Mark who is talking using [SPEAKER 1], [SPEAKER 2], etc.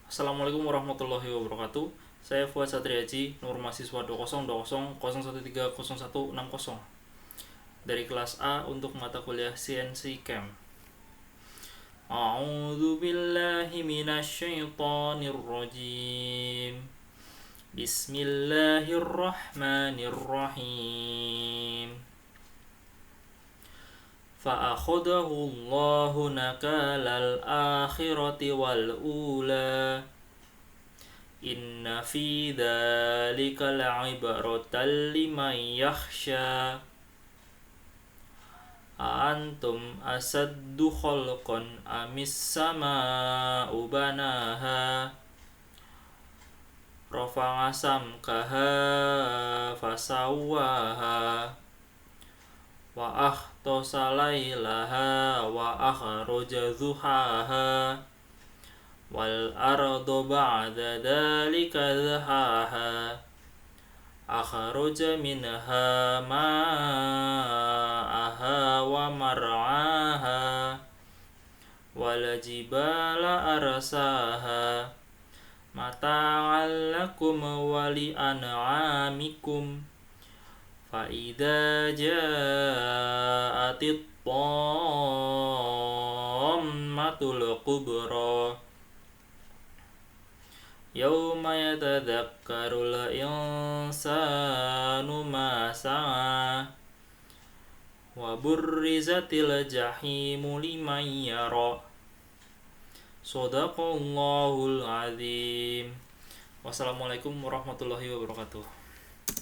[SPEAKER 1] Assalamualaikum warahmatullahi wabarakatuh. Saya Fuad Satriaji, nomor mahasiswa 202001300160 dari kelas A untuk mata kuliah CNC Chem. A'udzu billahi minasyaitonir rajim. Bismillahirrahmanirrahim. فأخذه الله نكال الآخرة والأولى إن في ذلك لعبرة لمن يخشى أأنتم أشد خلقا أم السماء بناها رفع سمكها فسواها وأغطش ليلها وأخرج ضحاها والأرض بعد ذلك دحاها أخرج منها ماءها ومرعاها والجبال أرساها متاعا لكم ولأنعامكم فإذا جاءت الطامة الكبرى يوم يتذكر الإنسان ما سعى وبرزت الجحيم لمن يرى صدق الله العظيم. Wassalamualaikum warahmatullahi wabarakatuh.